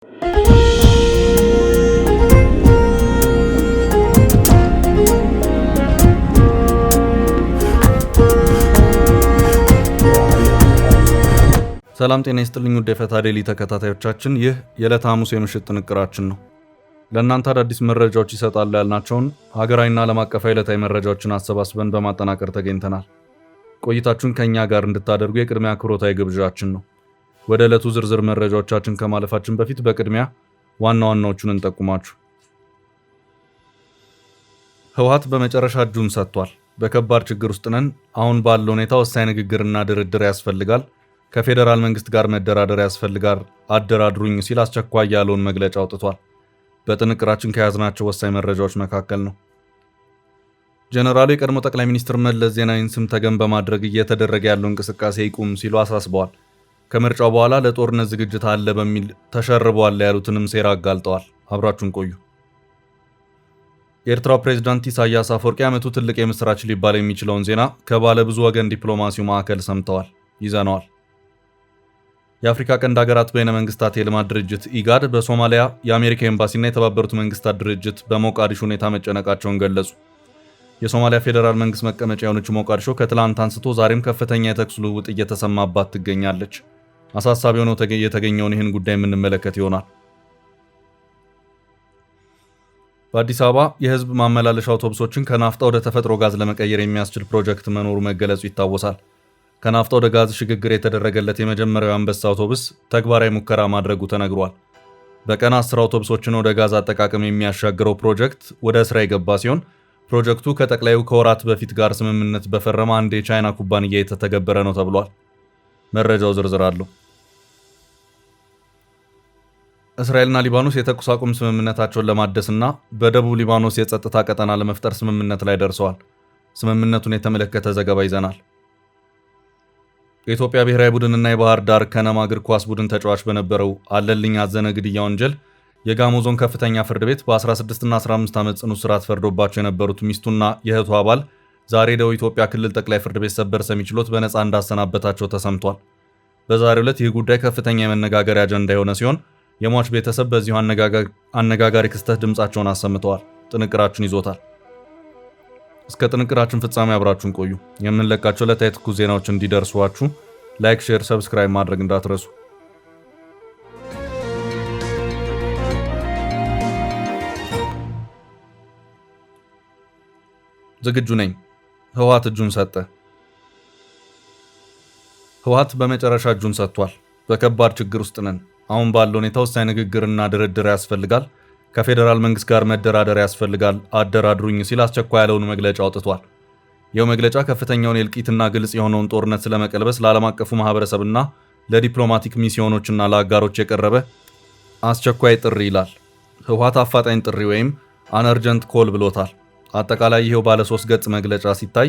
ሰላም ጤና ይስጥልኝ ውድ የፈታ ዴሊ ተከታታዮቻችን፣ ይህ የዕለተ ሐሙስ የምሽት ጥንቅራችን ነው። ለእናንተ አዳዲስ መረጃዎች ይሰጣሉ ያልናቸውን ሀገራዊና ዓለም አቀፋዊ ዕለታዊ መረጃዎችን አሰባስበን በማጠናቀር ተገኝተናል። ቆይታችሁን ከእኛ ጋር እንድታደርጉ የቅድሚያ አክብሮታዊ ግብዣችን ነው። ወደ ዕለቱ ዝርዝር መረጃዎቻችን ከማለፋችን በፊት በቅድሚያ ዋና ዋናዎቹን እንጠቁማችሁ። ህወሓት በመጨረሻ እጁን ሰጥቷል። በከባድ ችግር ውስጥ ነን። አሁን ባለው ሁኔታ ወሳኝ ንግግርና ድርድር ያስፈልጋል። ከፌዴራል መንግስት ጋር መደራደር ያስፈልጋል፣ አደራድሩኝ ሲል አስቸኳይ ያለውን መግለጫ አውጥቷል። በጥንቅራችን ከያዝናቸው ወሳኝ መረጃዎች መካከል ነው። ጀነራሉ የቀድሞ ጠቅላይ ሚኒስትር መለስ ዜናዊን ስም ተገን በማድረግ እየተደረገ ያለው እንቅስቃሴ ይቁም ሲሉ አሳስበዋል። ከምርጫው በኋላ ለጦርነት ዝግጅት አለ በሚል ተሸርበዋል ያሉትንም ሴራ አጋልጠዋል። አብራችሁን ቆዩ። የኤርትራው ፕሬዝዳንት ኢሳያስ አፈወርቂ ዓመቱ ትልቅ የምስራች ሊባል የሚችለውን ዜና ከባለ ብዙ ወገን ዲፕሎማሲው ማዕከል ሰምተዋል። ይዘነዋል። የአፍሪካ ቀንድ ሀገራት በይነ መንግስታት የልማት ድርጅት ኢጋድ በሶማሊያ የአሜሪካ ኤምባሲና የተባበሩት መንግስታት ድርጅት በሞቃዲሾ ሁኔታ መጨነቃቸውን ገለጹ። የሶማሊያ ፌዴራል መንግስት መቀመጫ የሆነችው ሞቃዲሾ ከትላንት አንስቶ ዛሬም ከፍተኛ የተኩስ ልውውጥ እየተሰማባት ትገኛለች። አሳሳቢ ሆኖ የተገኘውን ይህን ጉዳይ የምንመለከት ይሆናል። በአዲስ አበባ የህዝብ ማመላለሻ አውቶቡሶችን ከናፍጣ ወደ ተፈጥሮ ጋዝ ለመቀየር የሚያስችል ፕሮጀክት መኖሩ መገለጹ ይታወሳል። ከናፍጣ ወደ ጋዝ ሽግግር የተደረገለት የመጀመሪያው አንበሳ አውቶቡስ ተግባራዊ ሙከራ ማድረጉ ተነግሯል። በቀን 10 አውቶቡሶችን ወደ ጋዝ አጠቃቀም የሚያሻግረው ፕሮጀክት ወደ ስራ የገባ ሲሆን ፕሮጀክቱ ከጠቅላዩ ከወራት በፊት ጋር ስምምነት በፈረመ አንድ የቻይና ኩባንያ የተተገበረ ነው ተብሏል። መረጃው ዝርዝር አለው። እስራኤልና ሊባኖስ የተኩስ አቁም ስምምነታቸውን ለማደስና በደቡብ ሊባኖስ የጸጥታ ቀጠና ለመፍጠር ስምምነት ላይ ደርሰዋል። ስምምነቱን የተመለከተ ዘገባ ይዘናል። የኢትዮጵያ ብሔራዊ ቡድንና የባህር ዳር ከነማ እግር ኳስ ቡድን ተጫዋች በነበረው አለልኝ አዘነ ግድያ ወንጀል የጋሞ ዞን ከፍተኛ ፍርድ ቤት በ16 እና 15 ዓመት ጽኑ እስራት ፈርዶባቸው የነበሩት ሚስቱና የእህቱ አባል ዛሬ ደቡብ ኢትዮጵያ ክልል ጠቅላይ ፍርድ ቤት ሰበር ሰሚ ችሎት በነፃ እንዳሰናበታቸው ተሰምቷል። በዛሬው ዕለት ይህ ጉዳይ ከፍተኛ የመነጋገሪያ አጀንዳ የሆነ ሲሆን የሟች ቤተሰብ በዚሁ አነጋጋሪ ክስተት ድምጻቸውን አሰምተዋል። ጥንቅራችን ይዞታል። እስከ ጥንቅራችን ፍጻሜ አብራችሁን ቆዩ። የምንለቃቸው ዕለታዊ ትኩስ ዜናዎች እንዲደርሷችሁ ላይክ፣ ሼር፣ ሰብስክራይብ ማድረግ እንዳትረሱ። ዝግጁ ነኝ። ህወሓት እጁን ሰጠ። ህወሓት በመጨረሻ እጁን ሰጥቷል። በከባድ ችግር ውስጥ ነን። አሁን ባለው ሁኔታ ወሳኝ ንግግርና ድርድር ያስፈልጋል። ከፌዴራል መንግስት ጋር መደራደር ያስፈልጋል፣ አደራድሩኝ ሲል አስቸኳይ ያለውን መግለጫ አውጥቷል። ይኸው መግለጫ ከፍተኛውን የእልቂትና ግልጽ የሆነውን ጦርነት ስለመቀልበስ ለዓለም አቀፉ ማህበረሰብና ለዲፕሎማቲክ ሚስዮኖችና ለአጋሮች የቀረበ አስቸኳይ ጥሪ ይላል። ህወሓት አፋጣኝ ጥሪ ወይም አነርጀንት ኮል ብሎታል። አጠቃላይ ይሄው ባለ 3 ገጽ መግለጫ ሲታይ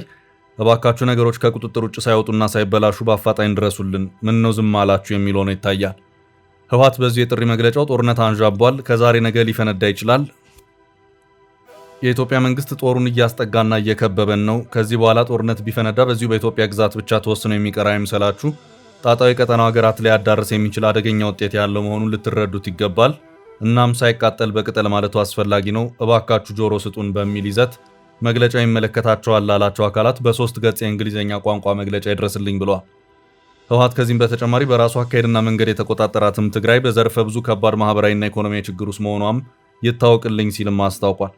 እባካችሁ ነገሮች ከቁጥጥር ውጭ ሳይወጡና ሳይበላሹ በአፋጣኝ ድረሱልን፣ ምን ነው ዝም አላችሁ የሚል ሆኖ ይታያል። ህወሓት በዚህ የጥሪ መግለጫው ጦርነት አንዣቧል፣ ከዛሬ ነገ ሊፈነዳ ይችላል፣ የኢትዮጵያ መንግስት ጦሩን እያስጠጋና እየከበበን ነው፣ ከዚህ በኋላ ጦርነት ቢፈነዳ በዚሁ በኢትዮጵያ ግዛት ብቻ ተወስኖ የሚቀር አይምሰላችሁ፣ ጣጣዊ ቀጠናው ሀገራት ላይ ያዳርስ የሚችል አደገኛ ውጤት ያለው መሆኑን ልትረዱት ይገባል፣ እናም ሳይቃጠል በቅጠል ማለቱ አስፈላጊ ነው፣ እባካችሁ ጆሮ ስጡን በሚል ይዘት መግለጫው ይመለከታቸዋል ላላቸው አካላት በ3 ገጽ የእንግሊዝኛ ቋንቋ መግለጫ ይድረስልኝ ብሏል። ህወሓት ከዚህም በተጨማሪ በራሱ አካሄድና መንገድ የተቆጣጠራትም ትግራይ በዘርፈ ብዙ ከባድ ማህበራዊና ኢኮኖሚያዊ ችግር ውስጥ መሆኗም ይታወቅልኝ ሲልም አስታውቋል።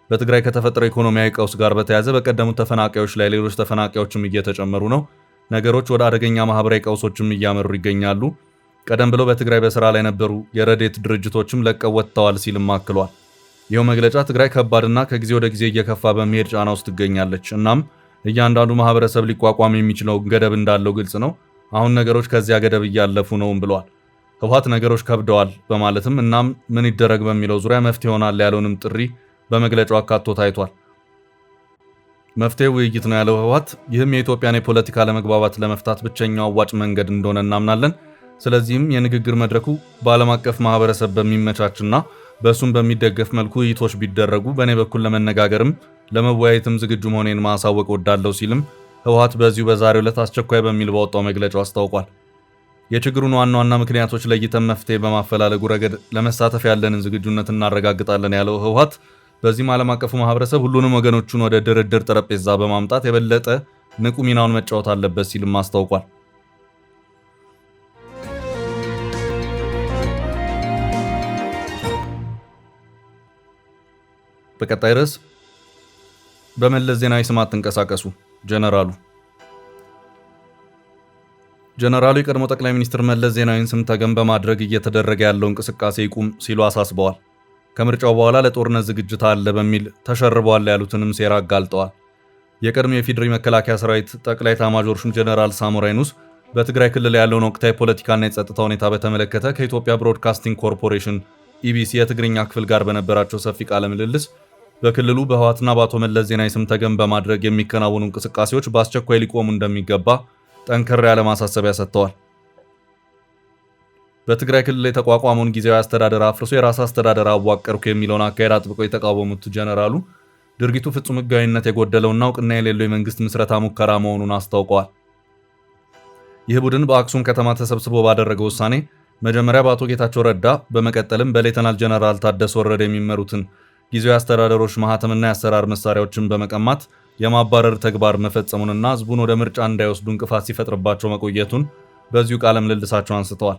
በትግራይ ከተፈጠረው ኢኮኖሚያዊ ቀውስ ጋር በተያያዘ በቀደሙት ተፈናቃዮች ላይ ሌሎች ተፈናቃዮችም እየተጨመሩ ነው። ነገሮች ወደ አደገኛ ማህበራዊ ቀውሶችም እያመሩ ይገኛሉ። ቀደም ብሎ በትግራይ በስራ ላይ የነበሩ የረድኤት ድርጅቶችም ለቀው ወጥተዋል ሲልም አክሏል። ይኸው መግለጫ ትግራይ ከባድና ከጊዜ ወደ ጊዜ እየከፋ በመሄድ ጫና ውስጥ ትገኛለች። እናም እያንዳንዱ ማህበረሰብ ሊቋቋም የሚችለው ገደብ እንዳለው ግልጽ ነው። አሁን ነገሮች ከዚያ ገደብ እያለፉ ነውም ብሏል። ህወሓት ነገሮች ከብደዋል በማለትም እናም ምን ይደረግ በሚለው ዙሪያ መፍትሄ ይሆናል ያለውንም ጥሪ በመግለጫው አካቶ ታይቷል። መፍትሄው ውይይት ነው ያለው ህወሓት፣ ይህም የኢትዮጵያን የፖለቲካ ለመግባባት ለመፍታት ብቸኛው አዋጭ መንገድ እንደሆነ እናምናለን። ስለዚህም የንግግር መድረኩ በዓለም አቀፍ ማህበረሰብ በሚመቻችና በእሱም በሚደገፍ መልኩ ውይይቶች ቢደረጉ በእኔ በኩል ለመነጋገርም ለመወያየትም ዝግጁ መሆኔን ማሳወቅ ወዳለው ሲልም ህወሓት በዚሁ በዛሬው ዕለት አስቸኳይ በሚል ባወጣው መግለጫው አስታውቋል። የችግሩን ዋና ምክንያቶች ለይተን መፍትሄ በማፈላለጉ ረገድ ለመሳተፍ ያለንን ዝግጁነት እናረጋግጣለን ያለው ህወሓት በዚህም ዓለም አቀፉ ማህበረሰብ ሁሉንም ወገኖቹን ወደ ድርድር ጠረጴዛ በማምጣት የበለጠ ንቁ ሚናውን መጫወት አለበት ሲልም አስታውቋል። በቀጣይ ርዕስ በመለስ ዜናዊ ስም አትንቀሳቀሱ ጀነራሉ የቀድሞ ጠቅላይ ሚኒስትር መለስ ዜናዊን ስም ተገን በማድረግ እየተደረገ ያለው እንቅስቃሴ ይቁም ሲሉ አሳስበዋል። ከምርጫው በኋላ ለጦርነት ዝግጅት አለ በሚል ተሸርበዋል ያሉትንም ሴራ አጋልጠዋል። የቀድሞ የፌዴራል መከላከያ ሰራዊት ጠቅላይ ኤታማዦር ሹም ጀነራል ሳሞራ የኑስ በትግራይ ክልል ያለውን ወቅታዊ ፖለቲካና የጸጥታ ሁኔታ በተመለከተ ከኢትዮጵያ ብሮድካስቲንግ ኮርፖሬሽን ኢቢሲ የትግርኛ ክፍል ጋር በነበራቸው ሰፊ ቃለ ምልልስ በክልሉ በህወሓትና በአቶ መለስ ዜናዊ ስም ተገን በማድረግ የሚከናወኑ እንቅስቃሴዎች በአስቸኳይ ሊቆሙ እንደሚገባ ጠንከር ያለ ማሳሰቢያ ሰጥተዋል። በትግራይ ክልል የተቋቋመውን ጊዜያዊ አስተዳደር አፍርሶ የራስ አስተዳደር አዋቀርኩ የሚለውን አካሄድ አጥብቀው የተቃወሙት ጀነራሉ ድርጊቱ ፍጹም ህጋዊነት የጎደለውና እውቅና የሌለው የመንግስት ምስረታ ሙከራ መሆኑን አስታውቀዋል። ይህ ቡድን በአክሱም ከተማ ተሰብስቦ ባደረገው ውሳኔ መጀመሪያ በአቶ ጌታቸው ረዳ በመቀጠልም በሌተናል ጀነራል ታደሰ ወረደ የሚመሩትን ጊዜያዊ አስተዳደሮች ማህተምና የአሰራር መሳሪያዎችን በመቀማት የማባረር ተግባር መፈጸሙንና ህዝቡን ወደ ምርጫ እንዳይወስዱ እንቅፋት ሲፈጥርባቸው መቆየቱን በዚሁ ቃለ ምልልሳቸው አንስተዋል።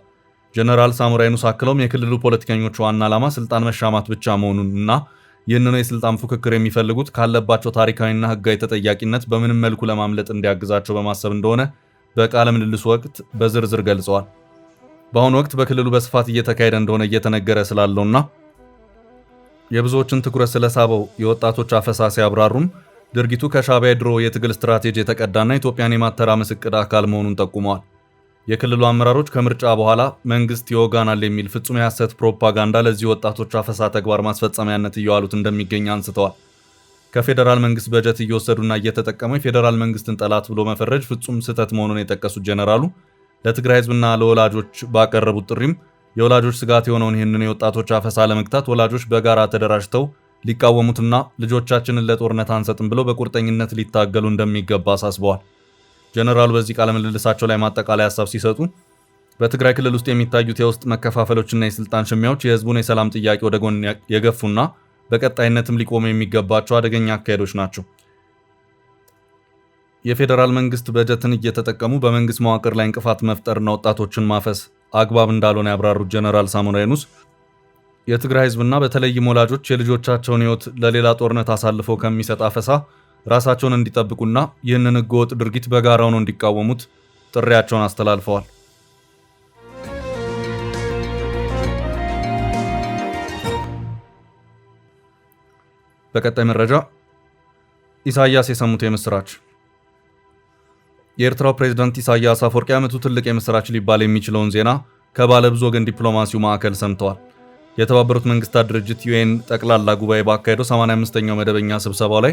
ጀነራል ሳሞራ የኑስ አክለውም የክልሉ ፖለቲከኞች ዋና ዓላማ ስልጣን መሻማት ብቻ መሆኑንና ይህንኑ የስልጣን ፉክክር የሚፈልጉት ካለባቸው ታሪካዊና ህጋዊ ተጠያቂነት በምንም መልኩ ለማምለጥ እንዲያግዛቸው በማሰብ እንደሆነ በቃለ ምልልሱ ወቅት በዝርዝር ገልጸዋል። በአሁኑ ወቅት በክልሉ በስፋት እየተካሄደ እንደሆነ እየተነገረ ስላለውና የብዙዎችን ትኩረት ስለሳበው የወጣቶች አፈሳ ሲያብራሩም ድርጊቱ ከሻዕቢያ ድሮ የትግል ስትራቴጂ የተቀዳና ኢትዮጵያን የማተራመስ እቅድ አካል መሆኑን ጠቁመዋል። የክልሉ አመራሮች ከምርጫ በኋላ መንግስት ይወጋናል የሚል ፍጹም የሐሰት ፕሮፓጋንዳ ለዚህ ወጣቶች አፈሳ ተግባር ማስፈጸሚያነት እየዋሉት እንደሚገኝ አንስተዋል። ከፌዴራል መንግስት በጀት እየወሰዱና እየተጠቀሙ የፌዴራል መንግስትን ጠላት ብሎ መፈረጅ ፍጹም ስህተት መሆኑን የጠቀሱት ጀነራሉ ለትግራይ ህዝብና ለወላጆች ባቀረቡት ጥሪም የወላጆች ስጋት የሆነውን ይህንን የወጣቶች አፈሳ ለመግታት ወላጆች በጋራ ተደራጅተው ሊቃወሙትና ልጆቻችንን ለጦርነት አንሰጥም ብለው በቁርጠኝነት ሊታገሉ እንደሚገባ አሳስበዋል። ጀነራሉ በዚህ ቃለ ምልልሳቸው ላይ ማጠቃለያ ሐሳብ ሲሰጡ በትግራይ ክልል ውስጥ የሚታዩት የውስጥ መከፋፈሎችና የስልጣን ሽሚያዎች የህዝቡን የሰላም ጥያቄ ወደ ጎን የገፉና በቀጣይነትም ሊቆሙ የሚገባቸው አደገኛ አካሄዶች ናቸው። የፌዴራል መንግስት በጀትን እየተጠቀሙ በመንግስት መዋቅር ላይ እንቅፋት መፍጠርና ወጣቶችን ማፈስ አግባብ እንዳልሆነ ያብራሩት ጀነራል ሳሞራ የኑስ የትግራይ ህዝብና በተለይም ወላጆች የልጆቻቸውን ህይወት ለሌላ ጦርነት አሳልፈው ከሚሰጥ አፈሳ ራሳቸውን እንዲጠብቁና ይህንን ህገወጥ ድርጊት በጋራ ሆነው እንዲቃወሙት ጥሪያቸውን አስተላልፈዋል። በቀጣይ መረጃ ኢሳያስ የሰሙት የምስራች። የኤርትራው ፕሬዝዳንት ኢሳያስ አፈወርቂ ዓመቱ ትልቅ የምስራች ሊባል የሚችለውን ዜና ከባለብዙ ወገን ዲፕሎማሲው ማዕከል ሰምተዋል። የተባበሩት መንግስታት ድርጅት ዩኤን ጠቅላላ ጉባኤ ባካሄደው 85ኛው መደበኛ ስብሰባው ላይ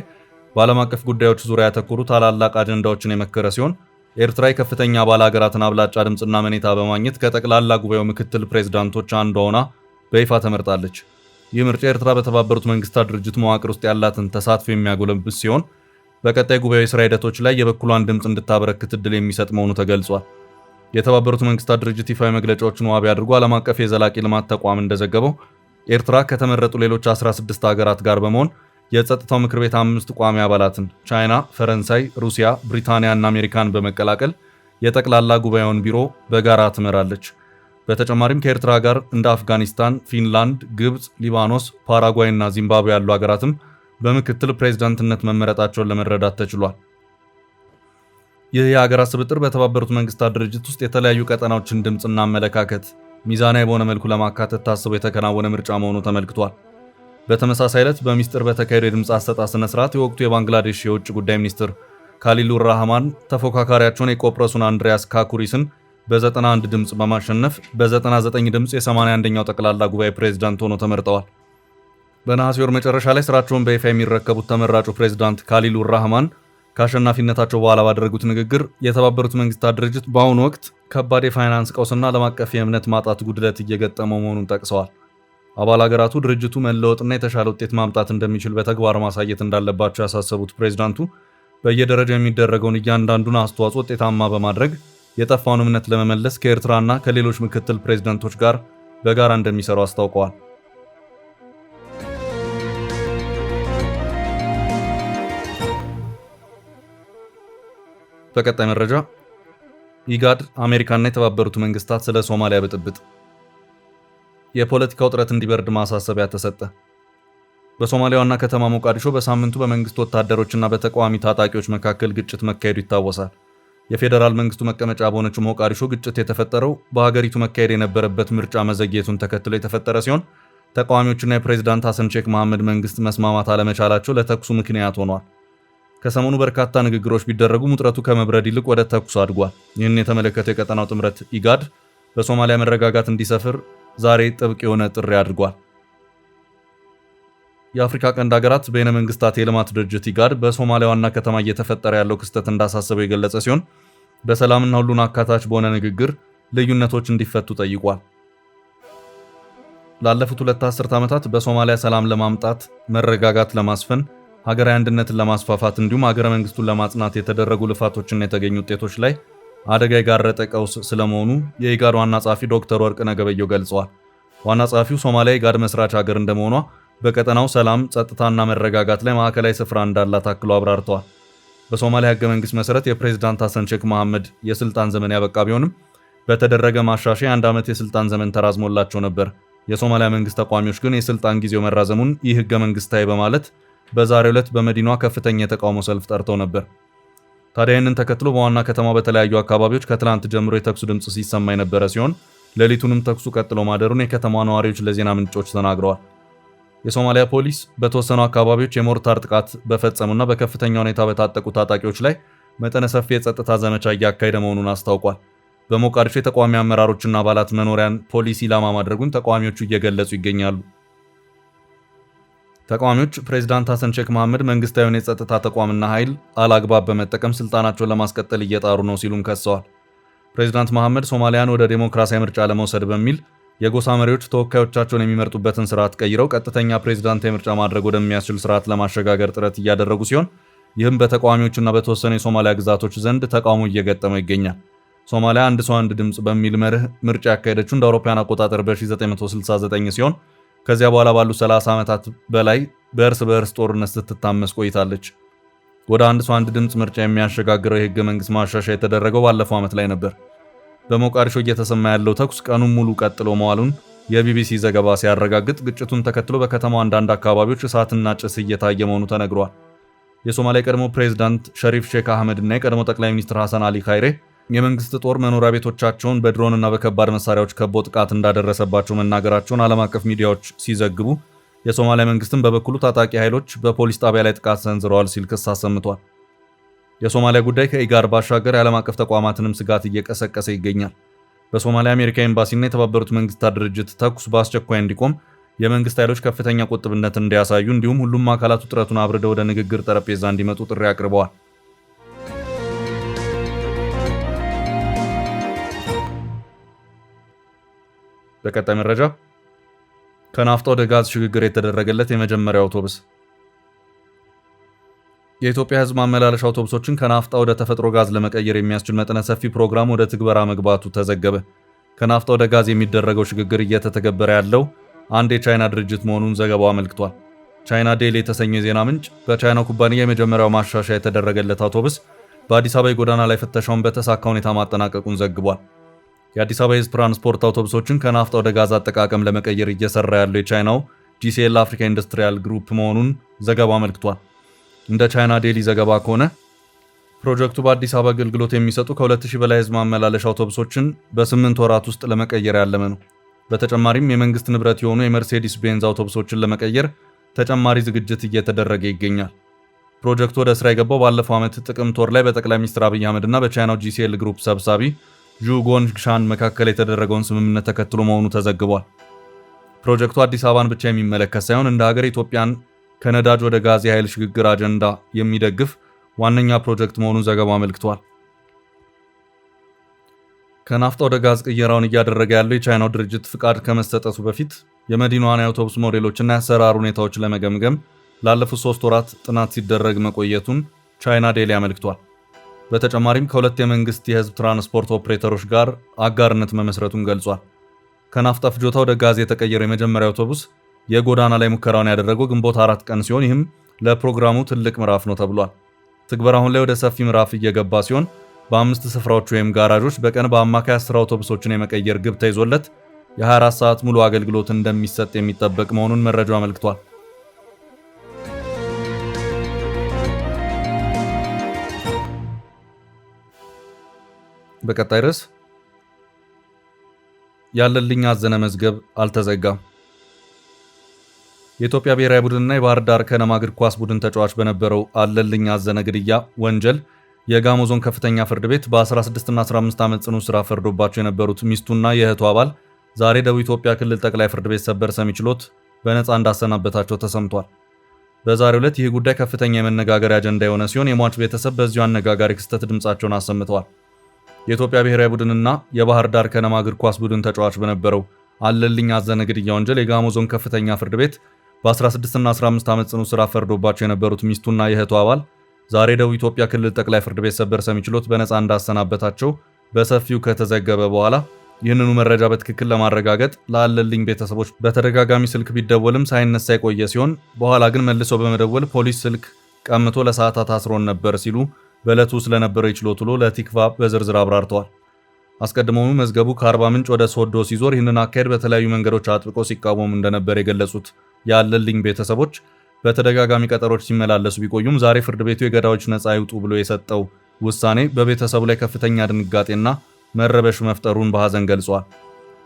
በዓለም አቀፍ ጉዳዮች ዙሪያ ያተኮሩ ታላላቅ አጀንዳዎችን የመከረ ሲሆን ኤርትራ የከፍተኛ አባል ሀገራትን አብላጫ ድምፅና መኔታ በማግኘት ከጠቅላላ ጉባኤው ምክትል ፕሬዝዳንቶች አንዷ ሆና በይፋ ተመርጣለች። ይህ ምርጫ ኤርትራ በተባበሩት መንግስታት ድርጅት መዋቅር ውስጥ ያላትን ተሳትፎ የሚያጎለብት ሲሆን በቀጣይ ጉባኤው የሥራ ሂደቶች ላይ የበኩሏን ድምፅ እንድታበረክት ዕድል የሚሰጥ መሆኑ ተገልጿል። የተባበሩት መንግስታት ድርጅት ይፋዊ መግለጫዎችን ዋቢ አድርጎ ዓለም አቀፍ የዘላቂ ልማት ተቋም እንደዘገበው ኤርትራ ከተመረጡ ሌሎች 16 ሀገራት ጋር በመሆን የጸጥታው ምክር ቤት 5 ቋሚ አባላትን ቻይና፣ ፈረንሳይ፣ ሩሲያ፣ ብሪታንያ እና አሜሪካን በመቀላቀል የጠቅላላ ጉባኤውን ቢሮ በጋራ ትመራለች። በተጨማሪም ከኤርትራ ጋር እንደ አፍጋኒስታን፣ ፊንላንድ፣ ግብፅ፣ ሊባኖስ፣ ፓራጓይ እና ዚምባብዌ ያሉ ሀገራትም በምክትል ፕሬዝዳንትነት መመረጣቸውን ለመረዳት ተችሏል። ይህ የሀገራት ስብጥር በተባበሩት መንግስታት ድርጅት ውስጥ የተለያዩ ቀጠናዎችን ድምፅና አመለካከት ሚዛናዊ በሆነ መልኩ ለማካተት ታስቦ የተከናወነ ምርጫ መሆኑ ተመልክቷል። በተመሳሳይ ዕለት በሚስጥር በተካሄደው የድምፅ አሰጣጥ ስነ ስርዓት የወቅቱ የባንግላዴሽ የውጭ ጉዳይ ሚኒስትር ካሊሉር ራህማን ተፎካካሪያቸውን የቆጵረሱን አንድሪያስ ካኩሪስን በ91 ድምፅ በማሸነፍ በ99 ድምፅ የ81ኛው ጠቅላላ ጉባኤ ፕሬዝዳንት ሆነው ተመርጠዋል። በነሐሴ ወር መጨረሻ ላይ ስራቸውን በይፋ የሚረከቡት ተመራጩ ፕሬዝዳንት ካሊሉር ራህማን ከአሸናፊነታቸው በኋላ ባደረጉት ንግግር የተባበሩት መንግስታት ድርጅት በአሁኑ ወቅት ከባድ የፋይናንስ ቀውስና ዓለም አቀፍ የእምነት ማጣት ጉድለት እየገጠመው መሆኑን ጠቅሰዋል። አባል ሀገራቱ ድርጅቱ መለወጥና የተሻለ ውጤት ማምጣት እንደሚችል በተግባር ማሳየት እንዳለባቸው ያሳሰቡት ፕሬዝዳንቱ በየደረጃው የሚደረገውን እያንዳንዱን አስተዋጽኦ ውጤታማ በማድረግ የጠፋውን እምነት ለመመለስ ከኤርትራና ከሌሎች ምክትል ፕሬዝዳንቶች ጋር በጋራ እንደሚሰሩ አስታውቀዋል። በቀጣይ መረጃ ኢጋድ፣ አሜሪካና የተባበሩት መንግስታት ስለ ሶማሊያ ብጥብጥ የፖለቲካ ውጥረት እንዲበርድ ማሳሰቢያ ተሰጠ። በሶማሊያ ዋና ከተማ ሞቃዲሾ በሳምንቱ በመንግስት ወታደሮችና በተቃዋሚ ታጣቂዎች መካከል ግጭት መካሄዱ ይታወሳል። የፌዴራል መንግስቱ መቀመጫ በሆነችው ሞቃዲሾ ግጭት የተፈጠረው በሀገሪቱ መካሄድ የነበረበት ምርጫ መዘግየቱን ተከትሎ የተፈጠረ ሲሆን ተቃዋሚዎችና የፕሬዝዳንት ሐሰን ሼክ መሐመድ መንግስት መስማማት አለመቻላቸው ለተኩሱ ምክንያት ሆኗል። ከሰሞኑ በርካታ ንግግሮች ቢደረጉም ውጥረቱ ከመብረድ ይልቅ ወደ ተኩስ አድጓል። ይህን የተመለከተው የቀጠናው ጥምረት ኢጋድ በሶማሊያ መረጋጋት እንዲሰፍር ዛሬ ጥብቅ የሆነ ጥሪ አድርጓል። የአፍሪካ ቀንድ ሀገራት በይነ መንግስታት የልማት ድርጅት ኢጋድ በሶማሊያ ዋና ከተማ እየተፈጠረ ያለው ክስተት እንዳሳሰበው የገለጸ ሲሆን በሰላምና ሁሉን አካታች በሆነ ንግግር ልዩነቶች እንዲፈቱ ጠይቋል። ላለፉት 2 አስርት ዓመታት በሶማሊያ ሰላም ለማምጣት፣ መረጋጋት ለማስፈን፣ ሀገራዊ አንድነትን ለማስፋፋት እንዲሁም ሀገረ መንግስቱን ለማጽናት የተደረጉ ልፋቶችና የተገኙ ውጤቶች ላይ አደጋ የጋረጠ ቀውስ ስለመሆኑ የኢጋድ ዋና ጸሐፊ ዶክተር ወርቅነህ ገበየሁ ገልጸዋል። ዋና ጸሐፊው ሶማሊያ የኢጋድ መስራች ሀገር እንደመሆኗ በቀጠናው ሰላም፣ ጸጥታና መረጋጋት ላይ ማዕከላዊ ስፍራ እንዳላት አክሎ አብራርተዋል። በሶማሊያ ህገ መንግስት መሰረት የፕሬዝዳንት ሐሰን ሼክ መሐመድ የስልጣን ዘመን ያበቃ ቢሆንም በተደረገ ማሻሻያ 1 ዓመት የስልጣን ዘመን ተራዝሞላቸው ነበር። የሶማሊያ መንግስት ተቋሚዎች ግን የስልጣን ጊዜው መራዘሙን ይህ ህገ መንግስታዊ በማለት በዛሬው ዕለት በመዲናዋ ከፍተኛ የተቃውሞ ሰልፍ ጠርተው ነበር። ታዲያ ይህንን ተከትሎ በዋና ከተማ በተለያዩ አካባቢዎች ከትላንት ጀምሮ የተኩሱ ድምፅ ሲሰማ የነበረ ሲሆን ሌሊቱንም ተኩሱ ቀጥሎ ማደሩን የከተማዋ ነዋሪዎች ለዜና ምንጮች ተናግረዋል። የሶማሊያ ፖሊስ በተወሰኑ አካባቢዎች የሞርታር ጥቃት በፈጸሙና በከፍተኛ ሁኔታ በታጠቁ ታጣቂዎች ላይ መጠነ ሰፊ የጸጥታ ዘመቻ እያካሄደ መሆኑን አስታውቋል። በሞቃዲሾ የተቃዋሚ አመራሮችና አባላት መኖሪያን ፖሊስ ኢላማ ማድረጉን ተቃዋሚዎቹ እየገለጹ ይገኛሉ። ተቃዋሚዎች ፕሬዝዳንት ሐሰን ሼክ መሐመድ መንግስታዊውን የጸጥታ ተቋምና ኃይል አላግባብ በመጠቀም ስልጣናቸውን ለማስቀጠል እየጣሩ ነው ሲሉም ከሰዋል። ፕሬዝዳንት መሐመድ ሶማሊያን ወደ ዴሞክራሲያዊ ምርጫ ለመውሰድ በሚል የጎሳ መሪዎች ተወካዮቻቸውን የሚመርጡበትን ስርዓት ቀይረው ቀጥተኛ ፕሬዝዳንታዊ ምርጫ ማድረግ ወደሚያስችል ስርዓት ለማሸጋገር ጥረት እያደረጉ ሲሆን ይህም በተቃዋሚዎችና በተወሰኑ የሶማሊያ ግዛቶች ዘንድ ተቃውሞ እየገጠመው ይገኛል። ሶማሊያ አንድ ሰው አንድ ድምፅ በሚል መርህ ምርጫ ያካሄደችው እንደ አውሮፓውያን አቆጣጠር በ1969 ሲሆን ከዚያ በኋላ ባሉ 30 ዓመታት በላይ በእርስ በእርስ ጦርነት ስትታመስ ቆይታለች። ወደ አንድ ሰው አንድ ድምፅ ምርጫ የሚያሸጋግረው የህገ መንግስት ማሻሻያ የተደረገው ባለፈው ዓመት ላይ ነበር። በሞቃዲሾ እየተሰማ ያለው ተኩስ ቀኑን ሙሉ ቀጥሎ መዋሉን የቢቢሲ ዘገባ ሲያረጋግጥ ግጭቱን ተከትሎ በከተማው አንዳንድ አካባቢዎች እሳትና ጭስ እየታየ መሆኑ ተነግሯል። የሶማሊያ የቀድሞ ፕሬዝዳንት ሸሪፍ ሼክ አህመድ እና የቀድሞ ጠቅላይ ሚኒስትር ሐሰን አሊ ካይሬ የመንግስት ጦር መኖሪያ ቤቶቻቸውን በድሮንና በከባድ መሳሪያዎች ከቦ ጥቃት እንዳደረሰባቸው መናገራቸውን ዓለም አቀፍ ሚዲያዎች ሲዘግቡ የሶማሊያ መንግስትም በበኩሉ ታጣቂ ኃይሎች በፖሊስ ጣቢያ ላይ ጥቃት ሰንዝረዋል ሲል ክስ አሰምቷል። የሶማሊያ ጉዳይ ከኢጋድ ባሻገር የዓለም አቀፍ ተቋማትንም ስጋት እየቀሰቀሰ ይገኛል። በሶማሊያ አሜሪካ ኤምባሲና የተባበሩት መንግስታት ድርጅት ተኩስ በአስቸኳይ እንዲቆም፣ የመንግስት ኃይሎች ከፍተኛ ቁጥብነት እንዲያሳዩ እንዲሁም ሁሉም አካላት ውጥረቱን አብርደው ወደ ንግግር ጠረጴዛ እንዲመጡ ጥሪ አቅርበዋል። በቀጣይ መረጃ ከናፍጣ ወደ ጋዝ ሽግግር የተደረገለት የመጀመሪያው አውቶቡስ። የኢትዮጵያ ሕዝብ ማመላለሻ አውቶቡሶችን ከናፍጣ ወደ ተፈጥሮ ጋዝ ለመቀየር የሚያስችል መጠነ ሰፊ ፕሮግራም ወደ ትግበራ መግባቱ ተዘገበ። ከናፍጣ ወደ ጋዝ የሚደረገው ሽግግር እየተተገበረ ያለው አንድ የቻይና ድርጅት መሆኑን ዘገባው አመልክቷል። ቻይና ዴይሊ የተሰኘው የዜና ምንጭ በቻይናው ኩባንያ የመጀመሪያው ማሻሻያ የተደረገለት አውቶቡስ በአዲስ አበባ የጎዳና ላይ ፍተሻውን በተሳካ ሁኔታ ማጠናቀቁን ዘግቧል። የአዲስ አበባ የህዝብ ትራንስፖርት አውቶቡሶችን ከናፍጣ ወደ ጋዝ አጠቃቀም ለመቀየር እየሰራ ያለው የቻይናው GCL አፍሪካ ኢንዱስትሪያል ግሩፕ መሆኑን ዘገባው አመልክቷል። እንደ ቻይና ዴይሊ ዘገባ ከሆነ ፕሮጀክቱ በአዲስ አበባ አገልግሎት የሚሰጡ ከ2000 በላይ ህዝብ ማመላለሻ አውቶቡሶችን በ8 ወራት ውስጥ ለመቀየር ያለመ ነው። በተጨማሪም የመንግስት ንብረት የሆኑ የመርሴዲስ ቤንዝ አውቶቡሶችን ለመቀየር ተጨማሪ ዝግጅት እየተደረገ ይገኛል። ፕሮጀክቱ ወደ ስራ የገባው ባለፈው ዓመት ጥቅምት ወር ላይ በጠቅላይ ሚኒስትር አብይ አህመድ እና በቻይናው GCL ግሩፕ ሰብሳቢ ዡ ጎንግሻን መካከል የተደረገውን ስምምነት ተከትሎ መሆኑ ተዘግቧል። ፕሮጀክቱ አዲስ አበባን ብቻ የሚመለከት ሳይሆን እንደ ሀገር ኢትዮጵያን ከነዳጅ ወደ ጋዝ የኃይል ሽግግር አጀንዳ የሚደግፍ ዋነኛ ፕሮጀክት መሆኑን ዘገባው አመልክቷል። ከናፍጣ ወደ ጋዝ ቅየራውን እያደረገ ያለው የቻይናው ድርጅት ፍቃድ ከመሰጠቱ በፊት የመዲናዋን የአውቶቡስ ሞዴሎችና የአሰራር ሁኔታዎች ለመገምገም ላለፉት 3 ወራት ጥናት ሲደረግ መቆየቱን ቻይና ዴይሊ አመልክቷል። በተጨማሪም ከሁለት የመንግስት የህዝብ ትራንስፖርት ኦፕሬተሮች ጋር አጋርነት መመስረቱን ገልጿል። ከናፍጣ ፍጆታ ወደ ጋዝ የተቀየረው የመጀመሪያው አውቶቡስ የጎዳና ላይ ሙከራውን ያደረገው ግንቦት 4 ቀን ሲሆን ይህም ለፕሮግራሙ ትልቅ ምዕራፍ ነው ተብሏል። ትግበራ አሁን ላይ ወደ ሰፊ ምዕራፍ እየገባ ሲሆን በ5 ስፍራዎች ወይም ጋራዦች በቀን በአማካይ 10 አውቶቡሶችን የመቀየር ግብ ተይዞለት የ24 ሰዓት ሙሉ አገልግሎት እንደሚሰጥ የሚጠበቅ መሆኑን መረጃው አመልክቷል። በቀጣይ ርዕስ ያለልኝ አዘነ መዝገብ አልተዘጋም። የኢትዮጵያ ብሔራዊ ቡድንና የባህር ዳር ከነማ እግር ኳስ ቡድን ተጫዋች በነበረው አለልኝ አዘነ ግድያ ወንጀል የጋሞ ዞን ከፍተኛ ፍርድ ቤት በ16 እና 15 ዓመት ጽኑ እስራት ፈርዶባቸው የነበሩት ሚስቱና የእህቱ አባል ዛሬ ደቡብ ኢትዮጵያ ክልል ጠቅላይ ፍርድ ቤት ሰበር ሰሚ ችሎት በነፃ እንዳሰናበታቸው ተሰምቷል። በዛሬው ዕለት ይህ ጉዳይ ከፍተኛ የመነጋገሪያ አጀንዳ የሆነ ሲሆን የሟች ቤተሰብ በዚሁ አነጋጋሪ ክስተት ድምጻቸውን አሰምተዋል። የኢትዮጵያ ብሔራዊ ቡድንና የባህር ዳር ከነማ እግር ኳስ ቡድን ተጫዋች በነበረው አለልኝ አዘነ ግድያ ወንጀል የጋሞ ዞን ከፍተኛ ፍርድ ቤት በ16 እና 15 ዓመት ጽኑ እስራት ፈርዶባቸው የነበሩት ሚስቱና የእህቱ አባል ዛሬ ደቡብ ኢትዮጵያ ክልል ጠቅላይ ፍርድ ቤት ሰበር ሰሚ ችሎት በነፃ እንዳሰናበታቸው በሰፊው ከተዘገበ በኋላ ይህንኑ መረጃ በትክክል ለማረጋገጥ ለአለልኝ ቤተሰቦች በተደጋጋሚ ስልክ ቢደወልም ሳይነሳ የቆየ ሲሆን በኋላ ግን መልሶ በመደወል ፖሊስ ስልክ ቀምቶ ለሰዓታት አስሮን ነበር ሲሉ በዕለቱ ስለነበረው የችሎት ውሎ ለቲክቫ በዝርዝር አብራርተዋል። አስቀድሞውኑ መዝገቡ ከአርባ ምንጭ ወደ ሶዶ ሲዞር ይህንን አካሄድ በተለያዩ መንገዶች አጥብቆ ሲቃወሙ እንደነበር የገለጹት የአለልኝ ቤተሰቦች በተደጋጋሚ ቀጠሮች ሲመላለሱ ቢቆዩም ዛሬ ፍርድ ቤቱ የገዳዮች ነፃ ይውጡ ብሎ የሰጠው ውሳኔ በቤተሰቡ ላይ ከፍተኛ ድንጋጤና መረበሽ መፍጠሩን በሐዘን ገልጿል።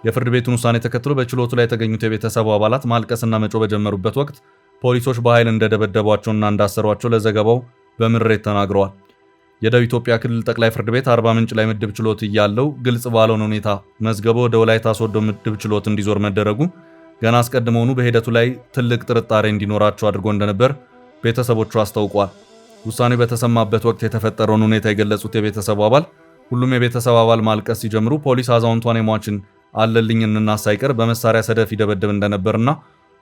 የፍርድ ቤቱን ውሳኔ ተከትሎ በችሎቱ ላይ የተገኙት የቤተሰቡ አባላት ማልቀስና መጮህ በጀመሩበት ወቅት ፖሊሶች በኃይል እንደደበደቧቸውና እንዳሰሯቸው ለዘገባው በምሬት ተናግረዋል። የደቡብ ኢትዮጵያ ክልል ጠቅላይ ፍርድ ቤት አርባ ምንጭ ላይ ምድብ ችሎት እያለው ግልጽ ባልሆነ ሁኔታ መዝገቡ ወደ ወላይታ ሶዶ ምድብ ችሎት እንዲዞር መደረጉ ገና አስቀድሞውኑ በሂደቱ ላይ ትልቅ ጥርጣሬ እንዲኖራቸው አድርጎ እንደነበር ቤተሰቦቹ አስታውቋል። ውሳኔው በተሰማበት ወቅት የተፈጠረውን ሁኔታ የገለጹት የቤተሰቡ አባል ሁሉም የቤተሰብ አባል ማልቀስ ሲጀምሩ ፖሊስ አዛውንቷን የሟችን አለልኝን እናት ሳይቀር በመሳሪያ ሰደፍ ይደበደብ እንደነበርና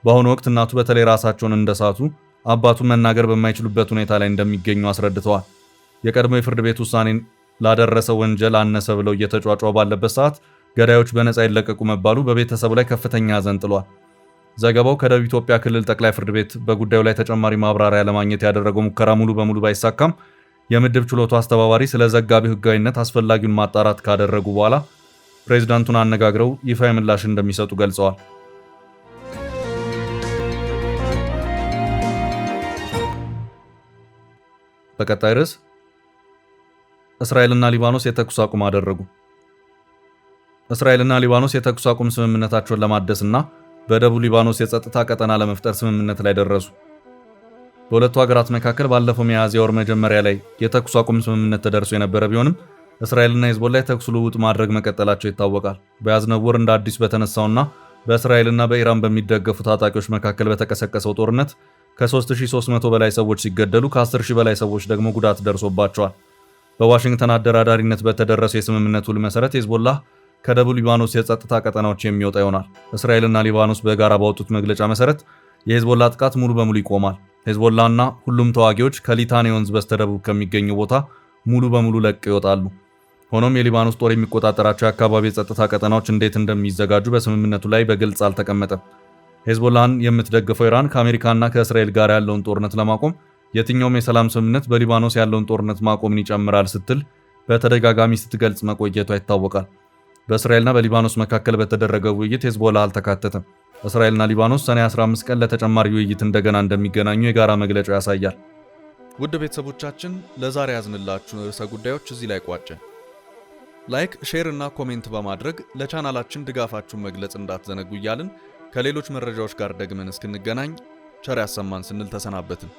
በአሁኑ ወቅት እናቱ በተለይ ራሳቸውን እንደሳቱ አባቱ መናገር በማይችሉበት ሁኔታ ላይ እንደሚገኙ አስረድተዋል። የቀድሞ የፍርድ ቤት ውሳኔን ላደረሰ ወንጀል አነሰ ብለው እየተጫጫው ባለበት ሰዓት ገዳዮች በነፃ ይለቀቁ መባሉ በቤተሰቡ ላይ ከፍተኛ ሐዘን ጥሏል። ዘገባው ከደቡብ ኢትዮጵያ ክልል ጠቅላይ ፍርድ ቤት በጉዳዩ ላይ ተጨማሪ ማብራሪያ ለማግኘት ያደረገው ሙከራ ሙሉ በሙሉ ባይሳካም የምድብ ችሎቱ አስተባባሪ ስለ ዘጋቢው ሕጋዊነት አስፈላጊውን ማጣራት ካደረጉ በኋላ ፕሬዝዳንቱን አነጋግረው ይፋዊ ምላሽ እንደሚሰጡ ገልጸዋል። በቀጣይ ርዕስ እስራኤልና ሊባኖስ የተኩስ አቁም አደረጉ። እስራኤልና ሊባኖስ የተኩስ አቁም ስምምነታቸውን ለማደስና በደቡብ ሊባኖስ የጸጥታ ቀጠና ለመፍጠር ስምምነት ላይ ደረሱ። በሁለቱ ሀገራት መካከል ባለፈው ሚያዝያ ወር መጀመሪያ ላይ የተኩስ አቁም ስምምነት ተደርሶ የነበረ ቢሆንም እስራኤልና ሂዝቦላ የተኩስ ልውውጥ ማድረግ መቀጠላቸው ይታወቃል። በያዝነው ወር እንደ አዲስ በተነሳውና በእስራኤልና በኢራን በሚደገፉ ታጣቂዎች መካከል በተቀሰቀሰው ጦርነት ከ3300 በላይ ሰዎች ሲገደሉ ከ10000 በላይ ሰዎች ደግሞ ጉዳት ደርሶባቸዋል። በዋሽንግተን አደራዳሪነት በተደረሰው የስምምነት ውል መሰረት ሂዝቦላ ከደቡብ ሊባኖስ የጸጥታ ቀጠናዎች የሚወጣ ይሆናል። እስራኤልና ሊባኖስ በጋራ ባወጡት መግለጫ መሰረት የሂዝቦላ ጥቃት ሙሉ በሙሉ ይቆማል። ሂዝቦላና ሁሉም ተዋጊዎች ከሊታኒ ወንዝ በስተደቡብ ከሚገኙ ቦታ ሙሉ በሙሉ ለቀው ይወጣሉ። ሆኖም የሊባኖስ ጦር የሚቆጣጠራቸው የአካባቢ የጸጥታ ቀጠናዎች እንዴት እንደሚዘጋጁ በስምምነቱ ላይ በግልጽ አልተቀመጠም። ሂዝቦላን የምትደግፈው ኢራን ከአሜሪካና ከእስራኤል ጋር ያለውን ጦርነት ለማቆም የትኛውም የሰላም ስምምነት በሊባኖስ ያለውን ጦርነት ማቆምን ይጨምራል ስትል በተደጋጋሚ ስትገልጽ መቆየቷ ይታወቃል። በእስራኤልና በሊባኖስ መካከል በተደረገው ውይይት ሂዝቦላ አልተካተተም። እስራኤልና ሊባኖስ ሰኔ 15 ቀን ለተጨማሪ ውይይት እንደገና እንደሚገናኙ የጋራ መግለጫው ያሳያል። ውድ ቤተሰቦቻችን ለዛሬ ያዝንላችሁ ርዕሰ ጉዳዮች እዚህ ላይ ቋጨን። ላይክ፣ ሼር እና ኮሜንት በማድረግ ለቻናላችን ድጋፋችሁን መግለጽ እንዳትዘነጉ እያልን ከሌሎች መረጃዎች ጋር ደግመን እስክንገናኝ ቸር ያሰማን ስንል ተሰናበትን።